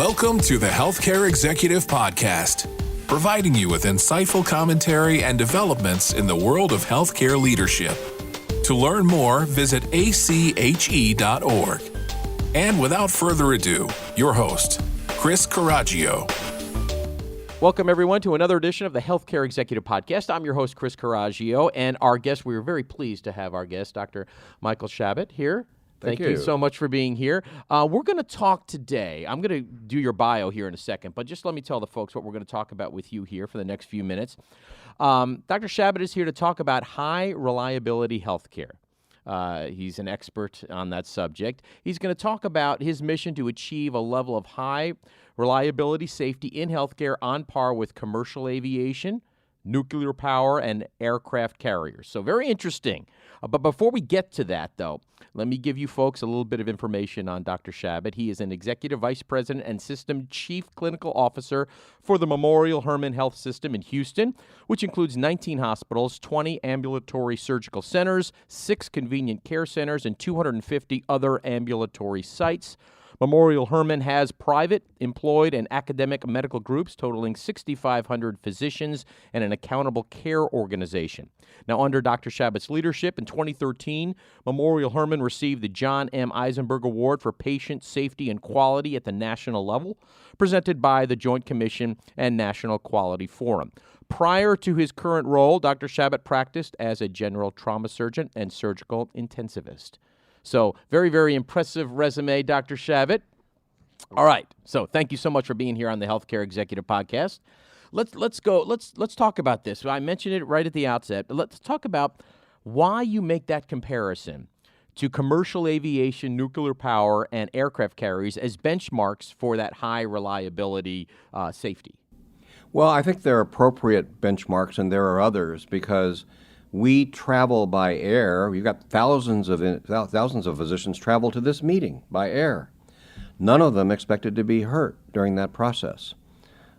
Welcome to the Healthcare Executive Podcast, providing you with insightful commentary and developments in the world of healthcare leadership. To learn more, visit ache.org. And without further ado, your host, Chris Coraggio. Welcome, everyone, to another edition of the Healthcare Executive Podcast. I'm your host, Chris Coraggio, and our guest, we are very pleased to have our guest, Dr. Michael Shabot, here. Thank you so much for being here. We're going to talk today. I'm going to do your bio here in a second, but just let me tell the folks what we're going to talk about with you here for the next few minutes. Dr. Shabot is here to talk about high reliability healthcare. He's an expert on that subject. He's going to talk about his mission to achieve a level of high reliability safety in healthcare on par with commercial aviation, nuclear power, and aircraft carriers. So very interesting. But before we get to that, though, let me give you folks a little bit of information on Dr. Shabot. He is an Executive Vice President and System Chief Clinical Officer for the Memorial Hermann Health System in Houston, which includes 19 hospitals, 20 ambulatory surgical centers, 6 convenient care centers, and 250 other ambulatory sites. Memorial Hermann has private, employed, and academic medical groups totaling 6,500 physicians and an accountable care organization. Now, under Dr. Shabot's leadership in 2013, Memorial Hermann received the John M. Eisenberg Award for Patient Safety and Quality at the national level, presented by the Joint Commission and National Quality Forum. Prior to his current role, Dr. Shabot practiced as a general trauma surgeon and surgical intensivist. So very, very impressive resume, Dr. Shabot. All right. So thank you so much for being here on the Healthcare Executive Podcast. Let's talk about this. I mentioned it right at the outset. Let's talk about why you make that comparison to commercial aviation, nuclear power, and aircraft carriers as benchmarks for that high reliability safety. Well, I think they're appropriate benchmarks, and there are others because we travel by air. We've got thousands of physicians travel to this meeting by air. None of them expected to be hurt during that process.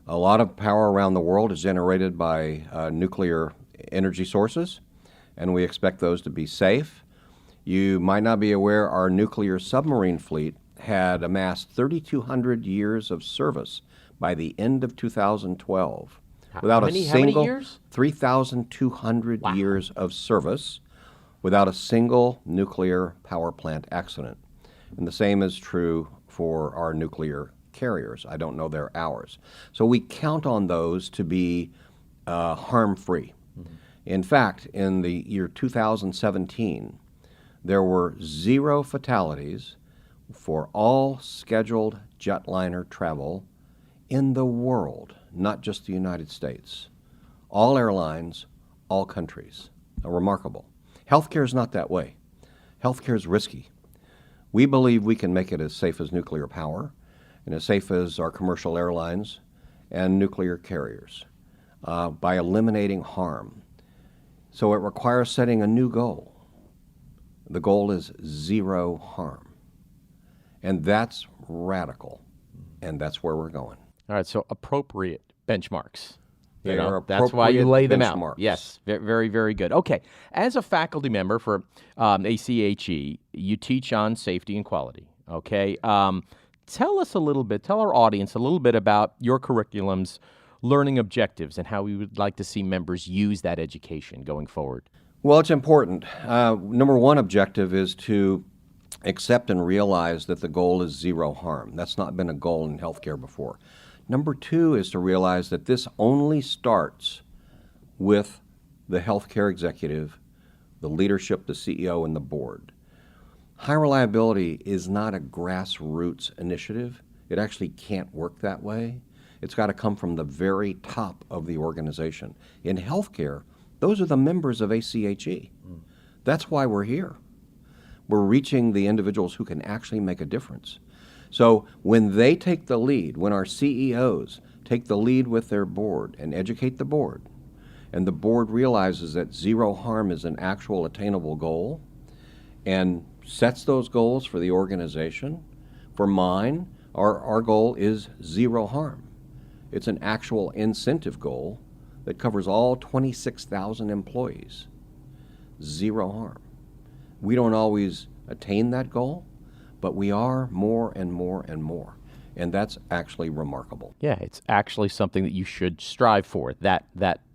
A lot of power around the world is generated by nuclear energy sources, and we expect those to be safe. You might not be aware our nuclear submarine fleet had amassed 3,200 years of service by the end of 2012. Without how many years? 3,200 years of service without a single nuclear power plant accident. And the same is true for our nuclear carriers. I don't know their hours. So we count on those to be harm-free. Mm-hmm. In fact, in the year 2017, there were 0 fatalities for all scheduled jetliner travel in the world, not just the United States. All airlines, all countries. Remarkable. Healthcare is not that way. Healthcare is risky. We believe we can make it as safe as nuclear power and as safe as our commercial airlines and nuclear carriers by eliminating harm. So it requires setting a new goal. The goal is 0 harm. And that's radical. And that's where we're going. All right, so appropriate benchmarks. They are appropriate. That's why you lay them benchmarks. out. Yes, very, very good. Okay, as a faculty member for ACHE, you teach on safety and quality. Okay, tell our audience a little bit about your curriculum's learning objectives and how we would like to see members use that education going forward. Well, it's important. Number one objective is to accept and realize that the goal is 0 harm. That's not been a goal in healthcare before. Number 2 is to realize that this only starts with the healthcare executive, the leadership, the CEO, and the board. High reliability is not a grassroots initiative. It actually can't work that way. It's got to come from the very top of the organization. In healthcare, those are the members of ACHE. That's why we're here. We're reaching the individuals who can actually make a difference. So when they take the lead, when our CEOs take the lead with their board and educate the board, and the board realizes that 0 harm is an actual attainable goal and sets those goals for the organization, for mine, our goal is 0 harm. It's an actual incentive goal that covers all 26,000 employees. 0 harm. We don't always attain that goal, but we are more and more and more. And that's actually remarkable. Yeah, it's actually something that you should strive for, that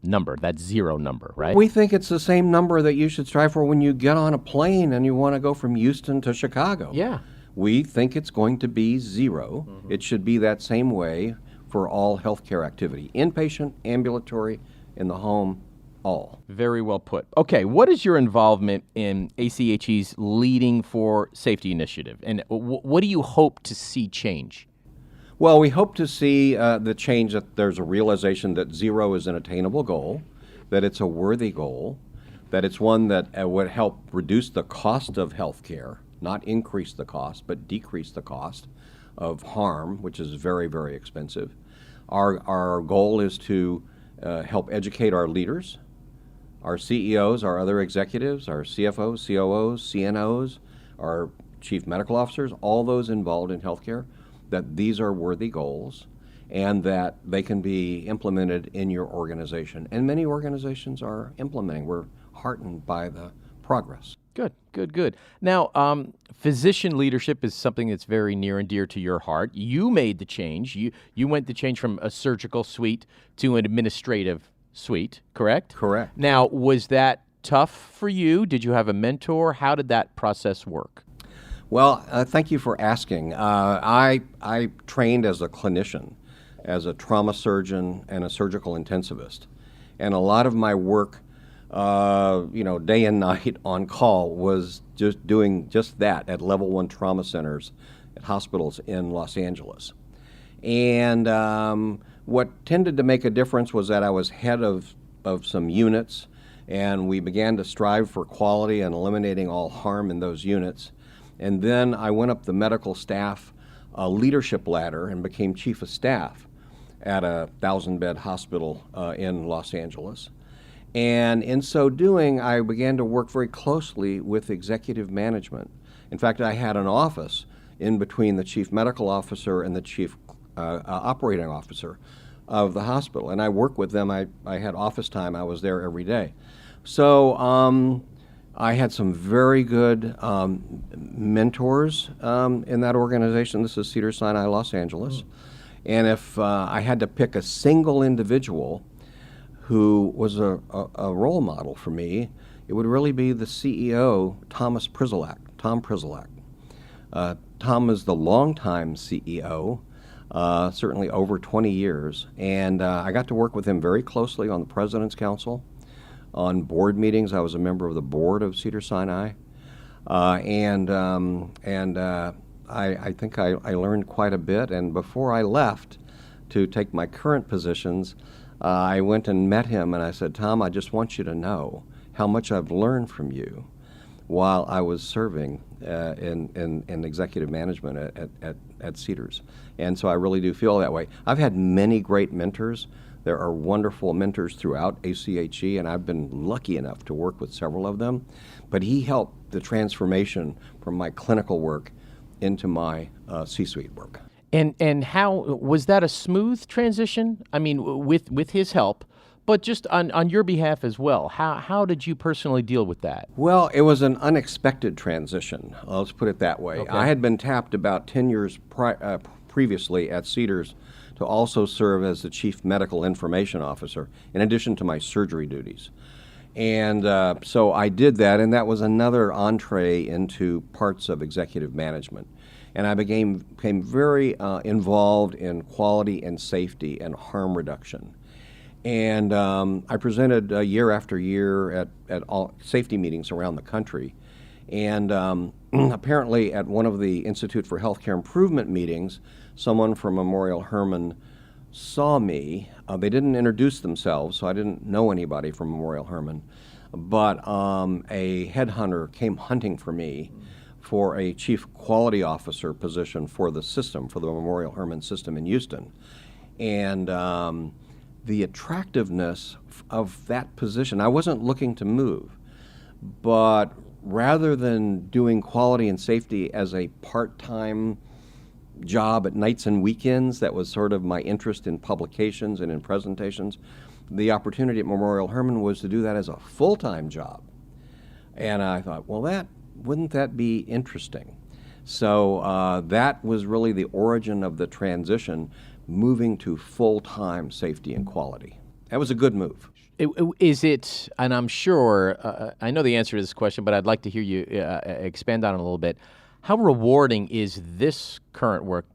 number, that 0 number, right? We think it's the same number that you should strive for when you get on a plane and you want to go from Houston to Chicago. Yeah. We think it's going to be 0. Mm-hmm. It should be that same way for all healthcare activity, inpatient, ambulatory, in the home, all. Very well put. Okay, what is your involvement in ACHE's Leading for Safety initiative, and what do you hope to see change? Well, we hope to see the change that there's a realization that 0 is an attainable goal, that it's a worthy goal, that it's one that would help reduce the cost of healthcare, not increase the cost, but decrease the cost of harm, which is very, very expensive. Our goal is to help educate our leaders, our CEOs, our other executives, our CFOs, COOs, CNOs, our chief medical officers, all those involved in healthcare, that these are worthy goals and that they can be implemented in your organization. And many organizations are implementing. We're heartened by the progress. Good. Now, physician leadership is something that's very near and dear to your heart. You made the change. You went the change from a surgical suite to an administrative suite, correct? Correct. Now, was that tough for you? Did you have a mentor? How did that process work? Well, thank you for asking. I trained as a clinician, as a trauma surgeon and a surgical intensivist. And a lot of my work, day and night on call was just doing just that at level 1 trauma centers at hospitals in Los Angeles. And what tended to make a difference was that I was head of some units, and we began to strive for quality and eliminating all harm in those units. And then I went up the medical staff leadership ladder and became chief of staff at a 1,000-bed hospital in Los Angeles. And in so doing, I began to work very closely with executive management. In fact, I had an office in between the chief medical officer and the chief operating officer of the hospital. And I worked with them. I had office time. I was there every day. So I had some very good mentors in that organization. This is Cedars-Sinai, Los Angeles. And if I had to pick a single individual who was a role model for me, it would really be the CEO, Tom Prisolak. Tom is the longtime CEO, certainly over 20 years, and I got to work with him very closely on the President's Council, on board meetings. I was a member of the board of Cedars-Sinai, and I think I learned quite a bit. And before I left to take my current positions, I went and met him, and I said, Tom, I just want you to know how much I've learned from you while I was serving in executive management at Cedars. And so I really do feel that way. I've had many great mentors. There are wonderful mentors throughout ACHE, and I've been lucky enough to work with several of them. But he helped the transformation from my clinical work into my C-suite work. And how was that a smooth transition? I mean, with his help, but just on your behalf as well. How did you personally deal with that? Well, it was an unexpected transition. Let's put it that way. Okay. I had been tapped about 10 years previously at Cedars to also serve as the Chief Medical Information Officer, in addition to my surgery duties. And so I did that, and that was another entree into parts of executive management. And I became very involved in quality and safety and harm reduction. And I presented year after year at all safety meetings around the country. And apparently at one of the Institute for Healthcare Improvement meetings, someone from Memorial Hermann saw me. They didn't introduce themselves, so I didn't know anybody from Memorial Hermann. But a headhunter came hunting for me for a chief quality officer position for the system, for the Memorial Hermann system in Houston. And the attractiveness of that position, I wasn't looking to move, but rather than doing quality and safety as a part-time job at nights and weekends, that was sort of my interest in publications and in presentations, the opportunity at Memorial Hermann was to do that as a full-time job. And I thought, well, wouldn't that be interesting? So that was really the origin of the transition, moving to full-time safety and quality. That was a good move. Is it, and I'm sure, I know the answer to this question, but I'd like to hear you expand on it a little bit. How rewarding is this current work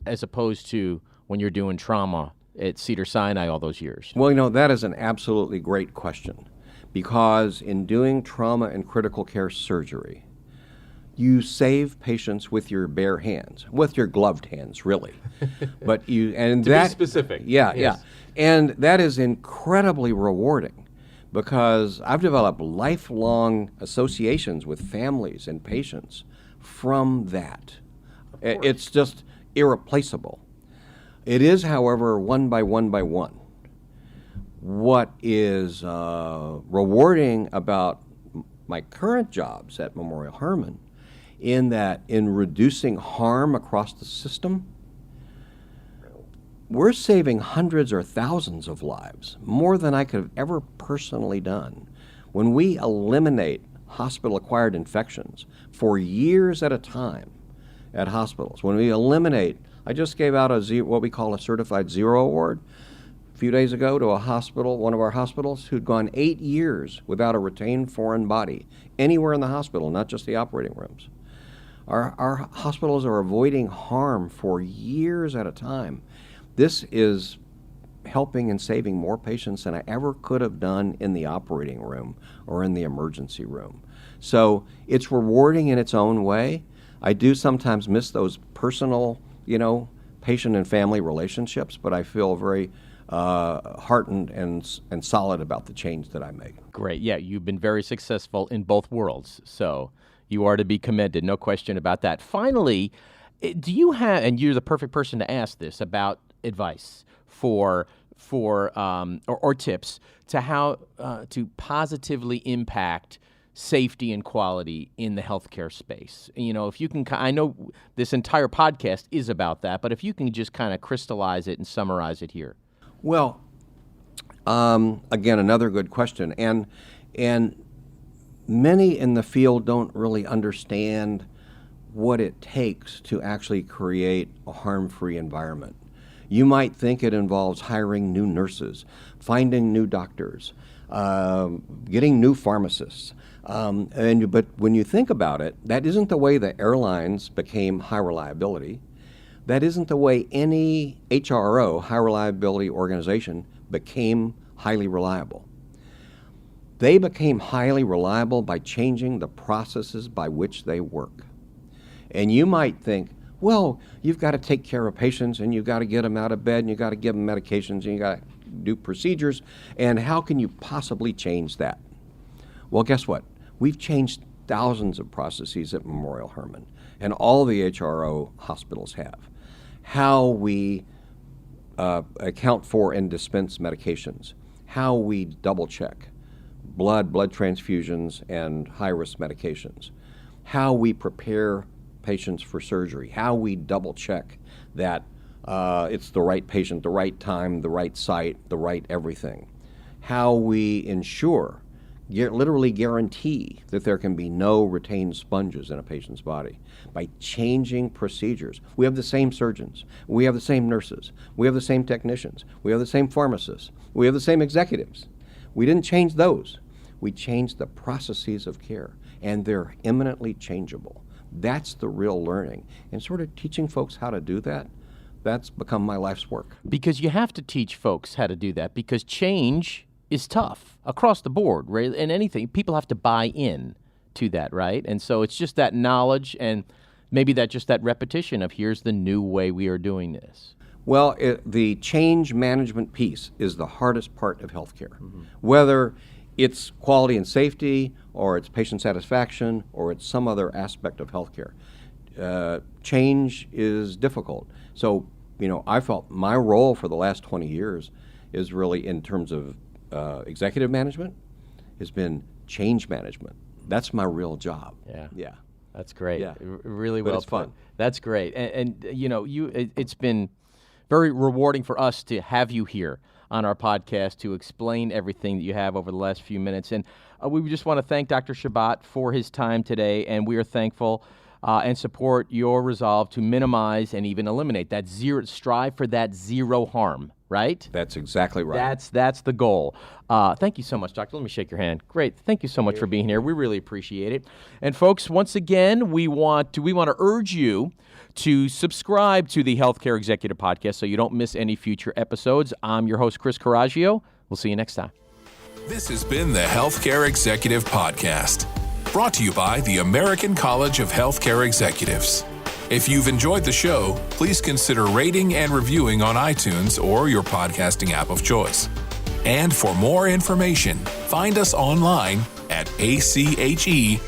as opposed to when you're doing trauma at Cedars-Sinai all those years? Well, that is an absolutely great question, because in doing trauma and critical care surgery, you save patients with your bare hands, with your gloved hands, really. But you and to be specific. Yeah, yes. yeah. And that is incredibly rewarding, because I've developed lifelong associations with families and patients from that. It's just irreplaceable. It is, however, one by one. What is rewarding about my current jobs at Memorial Hermann, in reducing harm across the system, we're saving hundreds or thousands of lives, more than I could have ever personally done. When we eliminate hospital-acquired infections for years at a time at hospitals, when we eliminate, I just gave out what we call a Certified Zero Award a few days ago to a hospital, one of our hospitals, who'd gone 8 years without a retained foreign body anywhere in the hospital, not just the operating rooms. Our hospitals are avoiding harm for years at a time. This is helping and saving more patients than I ever could have done in the operating room or in the emergency room. So it's rewarding in its own way. I do sometimes miss those personal, patient and family relationships, but I feel very heartened and solid about the change that I make. Great. Yeah, you've been very successful in both worlds, so you are to be commended, no question about that. Finally, do you have, and you're the perfect person to ask this, about advice or tips to how to positively impact safety and quality in the healthcare space? If you can, I know this entire podcast is about that, but if you can just kind of crystallize it and summarize it here. Well, again, another good question, and many in the field don't really understand what it takes to actually create a harm-free environment. You might think it involves hiring new nurses, finding new doctors, getting new pharmacists. But when you think about it, that isn't the way the airlines became high reliability. That isn't the way any HRO, high reliability organization, became highly reliable. They became highly reliable by changing the processes by which they work. And you might think, well, you've got to take care of patients, and you've got to get them out of bed, and you've got to give them medications, and you've got to do procedures, and how can you possibly change that? Well, guess what? We've changed thousands of processes at Memorial Hermann, and all the HRO hospitals have. How we account for and dispense medications, how we double-check blood transfusions, and high-risk medications, how we prepare patients for surgery, how we double-check that it's the right patient, the right time, the right site, the right everything, how we ensure, literally guarantee that there can be no retained sponges in a patient's body by changing procedures. We have the same surgeons, we have the same nurses, we have the same technicians, we have the same pharmacists, we have the same executives. We didn't change those. We changed the processes of care, and they're eminently changeable. That's the real learning. And sort of teaching folks how to do that, that's become my life's work. Because you have to teach folks how to do that, because change is tough across the board, right? And anything, people have to buy in to that, right? And so it's just that knowledge, and maybe that repetition of here's the new way we are doing this. Well, the change management piece is the hardest part of healthcare. Mm-hmm. Whether it's quality and safety, or it's patient satisfaction, or it's some other aspect of healthcare. Change is difficult. So, I felt my role for the last 20 years is really, in terms of executive management, has been change management. That's my real job. Yeah. That's great. Yeah. Really but well it's put. fun. That's great. And it's been very rewarding for us to have you here on our podcast to explain everything that you have over the last few minutes. And we just want to thank Dr. Shabot for his time today, and we are thankful and support your resolve to minimize and even eliminate that zero. Strive for that zero harm. Right? That's exactly right. That's the goal. Thank you so much, Doctor. Let me shake your hand. Great. Thank you so much for being here. We really appreciate it. And folks, once again, we want to urge you to subscribe to the Healthcare Executive Podcast so you don't miss any future episodes. I'm your host, Chris Coraggio. We'll see you next time. This has been the Healthcare Executive Podcast, brought to you by the American College of Healthcare Executives. If you've enjoyed the show, please consider rating and reviewing on iTunes or your podcasting app of choice. And for more information, find us online at ache.org.